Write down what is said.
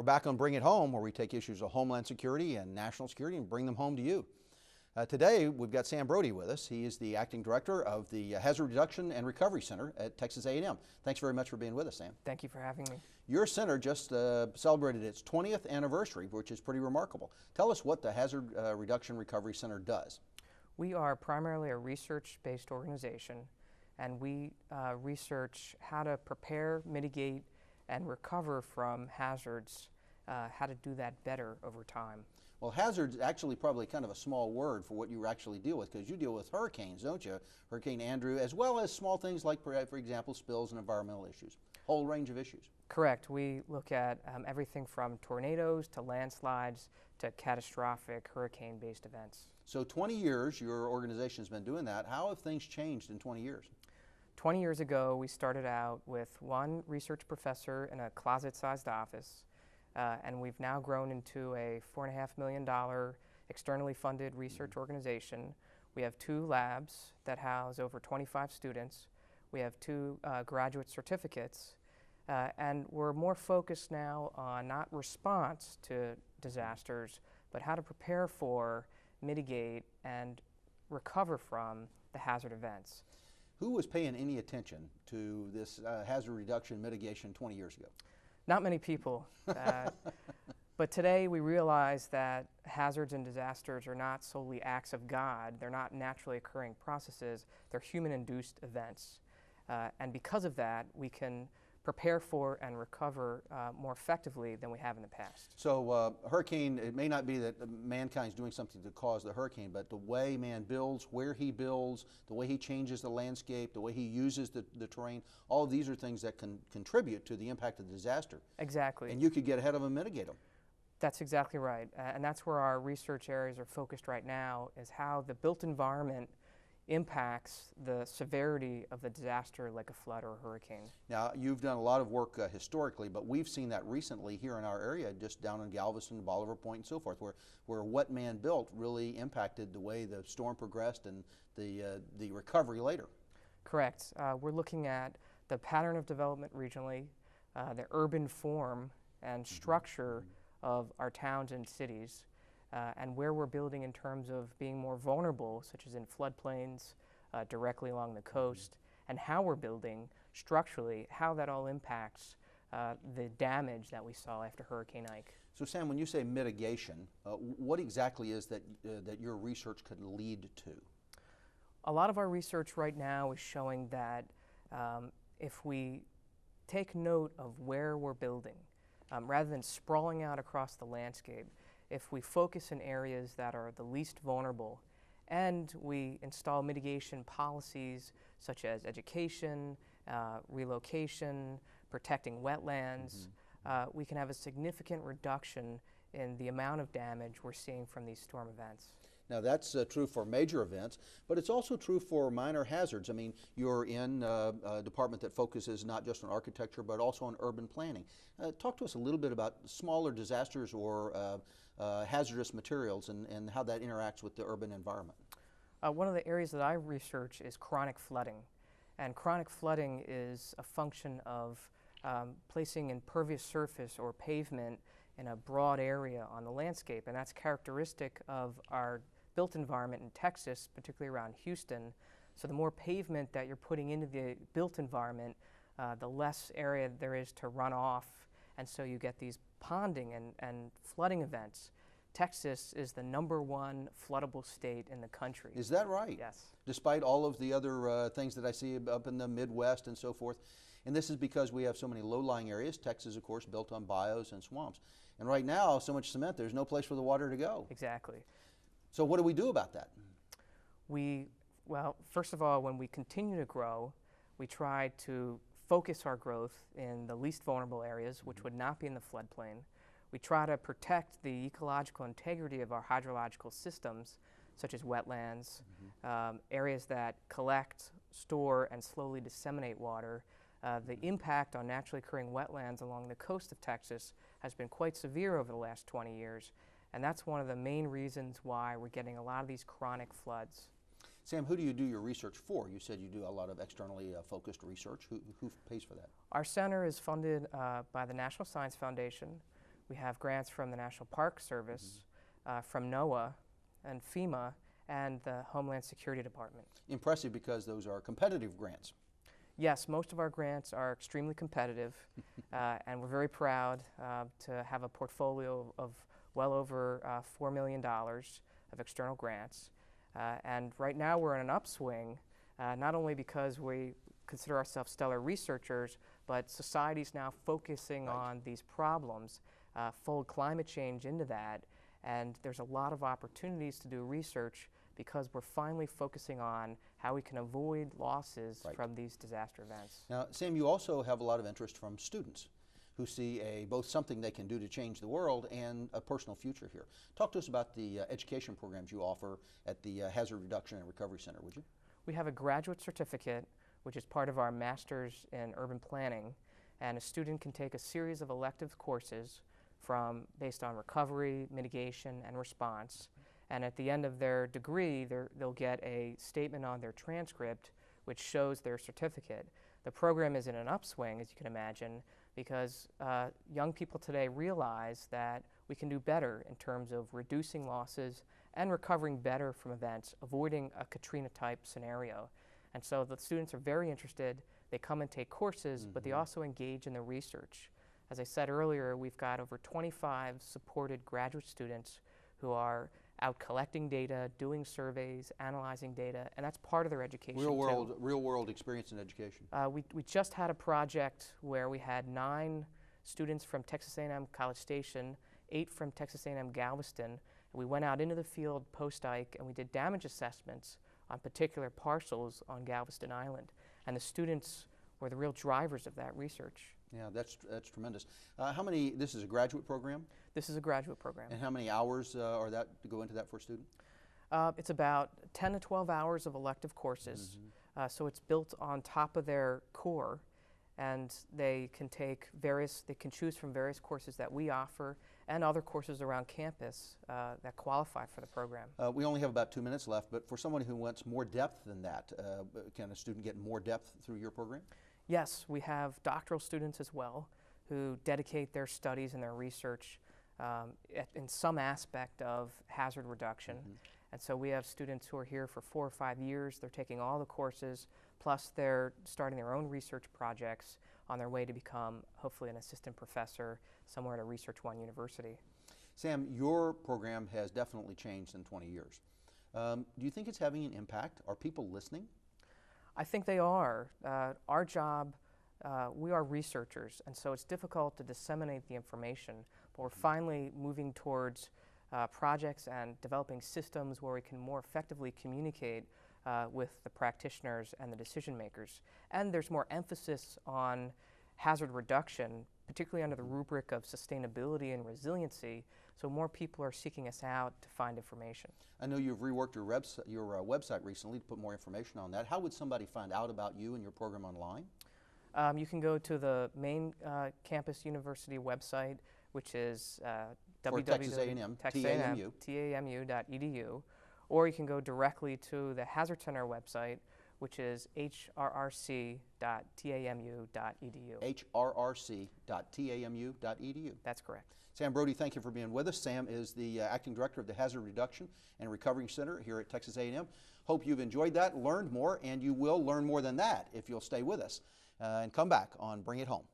We're back on Bring It Home, where we take issues of homeland security and national security and bring them home to you. Today, we've got Sam Brody with us. He is the acting director of the Hazard Reduction and Recovery Center at Texas A&M. Thanks very much for being with us, Sam. Thank you for having me. Your center just celebrated its 20th anniversary, which is pretty remarkable. Tell us what the Hazard Reduction Recovery Center does. We are primarily a research-based organization, and we research how to prepare, mitigate, and recover from hazards, how to do that better over time. Well, hazard's actually probably kind of a small word for what you actually deal with, because you deal with hurricanes, don't you? Hurricane Andrew, as well as small things like, for example, spills and environmental issues. Whole range of issues. Correct. We look at everything from tornadoes to landslides to catastrophic hurricane-based events. So 20 years your organization has been doing that. How have things changed in 20 years? 20 years ago, we started out with one research professor in a closet-sized office. And we've now grown into a $4.5 million externally funded research organization. We have 2 labs that house over 25 students. We have 2 graduate certificates. And we're more focused now on not response to disasters, but how to prepare for, mitigate, and recover from the hazard events. Who was paying any attention to this hazard reduction mitigation 20 years ago? Not many people, but today we realize that hazards and disasters are not solely acts of God. They're not naturally occurring processes. They're human-induced events. And because of that, we can prepare for and recover more effectively than we have in the past. So hurricane, it may not be that mankind's doing something to cause the hurricane, but the way man builds, where he builds, the way he changes the landscape, the way he uses the terrain, all of these are things that can contribute to the impact of the disaster. Exactly. And you could get ahead of them and mitigate them. That's exactly right. And that's where our research areas are focused right now, is how the built environment impacts the severity of the disaster like a flood or a hurricane. Now, you've done a lot of work historically, but we've seen that recently here in our area, just down in Galveston, Bolivar Point, and so forth, where what man built really impacted the way the storm progressed and the recovery later. Correct. We're looking at the pattern of development regionally, the urban form and structure of our towns and cities, and where we're building in terms of being more vulnerable, such as in floodplains, directly along the coast, and how we're building structurally, how that all impacts the damage that we saw after Hurricane Ike. So Sam, when you say mitigation, what exactly is that your research could lead to? A lot of our research right now is showing that if we take note of where we're building, rather than sprawling out across the landscape, if we focus in areas that are the least vulnerable and we install mitigation policies such as education, relocation, protecting wetlands, we can have a significant reduction in the amount of damage we're seeing from these storm events. Now that's true for major events, but it's also true for minor hazards. I mean, you're in a department that focuses not just on architecture, but also on urban planning. Talk to us a little bit about smaller disasters or hazardous materials and how that interacts with the urban environment. One of the areas that I research is chronic flooding. And chronic flooding is a function of placing impervious surface or pavement in a broad area on the landscape, and that's characteristic of our built environment in Texas, particularly around Houston. So the more pavement that you're putting into the built environment, the less area there is to run off, and so you get these ponding and flooding events. Texas is the #1 floodable state in the country. Is that right? Yes. Despite all of the other things that I see up in the Midwest and so forth. And this is because we have so many low-lying areas. Texas, of course, built on bayous and swamps. And right now, so much cement, there's no place for the water to go. Exactly. So what do we do about that? Well, first of all, when we continue to grow, we try to focus our growth in the least vulnerable areas, which would not be in the floodplain. We try to protect the ecological integrity of our hydrological systems, such as wetlands, areas that collect, store, and slowly disseminate water. The impact on naturally occurring wetlands along the coast of Texas has been quite severe over the last 20 years, and that's one of the main reasons why we're getting a lot of these chronic floods. Sam, who do you do your research for? You said you do a lot of externally focused research. Who pays for that? Our center is funded by the National Science Foundation. We have grants from the National Park Service, from NOAA and FEMA, and the Homeland Security Department. Impressive, because those are competitive grants. Yes, most of our grants are extremely competitive, and we're very proud to have a portfolio of well over $4 million of external grants. And right now we're in an upswing, not only because we consider ourselves stellar researchers, but society's now focusing on these problems, fold climate change into that, and there's a lot of opportunities to do research because we're finally focusing on how we can avoid losses from these disaster events. Now, Sam, you also have a lot of interest from students who see both something they can do to change the world and a personal future here. Talk to us about the education programs you offer at the Hazard Reduction and Recovery Center, would you? We have a graduate certificate, which is part of our Master's in Urban Planning, and a student can take a series of elective courses based on recovery, mitigation, and response. And at the end of their degree, they'll get a statement on their transcript which shows their certificate. The program is in an upswing, as you can imagine, because young people today realize that we can do better in terms of reducing losses and recovering better from events, avoiding a Katrina-type scenario. And so the students are very interested. They come and take courses, but they also engage in the research. As I said earlier, we've got over 25 supported graduate students who are out collecting data, doing surveys, analyzing data, and that's part of their education. Real world experience in education. We just had a project where we had 9 students from Texas A&M College Station, 8 from Texas A&M Galveston, and we went out into the field post-Ike and we did damage assessments on particular parcels on Galveston Island, and the students were the real drivers of that research. Yeah, that's tremendous. This is a graduate program? This is a graduate program. And how many hours are that to go into that for a student? It's about 10 to 12 hours of elective courses. So it's built on top of their core, and they can choose from various courses that we offer and other courses around campus that qualify for the program. We only have about 2 minutes left, but for someone who wants more depth than that, can a student get more depth through your program? Yes, we have doctoral students as well who dedicate their studies and their research in some aspect of hazard reduction. And so we have students who are here for 4 or 5 years. They're taking all the courses, plus they're starting their own research projects on their way to become, hopefully, an assistant professor somewhere at a Research One university. Sam, your program has definitely changed in 20 years. Do you think it's having an impact? Are people listening? I think they are. Our job, we are researchers, and so it's difficult to disseminate the information, but we're finally moving towards projects and developing systems where we can more effectively communicate with the practitioners and the decision makers. And there's more emphasis on hazard reduction, particularly under the rubric of sustainability and resiliency, so more people are seeking us out to find information. I know you've reworked your website recently to put more information on that. How would somebody find out about you and your program online? You can go to the main campus university website, which is Texas A&M, TAMU. TAMU.edu, or you can go directly to the Hazard Center website, which is HRRC.TAMU.edu. HRRC.TAMU.edu. That's correct. Sam Brody, thank you for being with us. Sam is the acting director of the Hazard Reduction and Recovery Center here at Texas A&M. Hope you've enjoyed that, learned more, and you will learn more than that if you'll stay with us and come back on Bring It Home.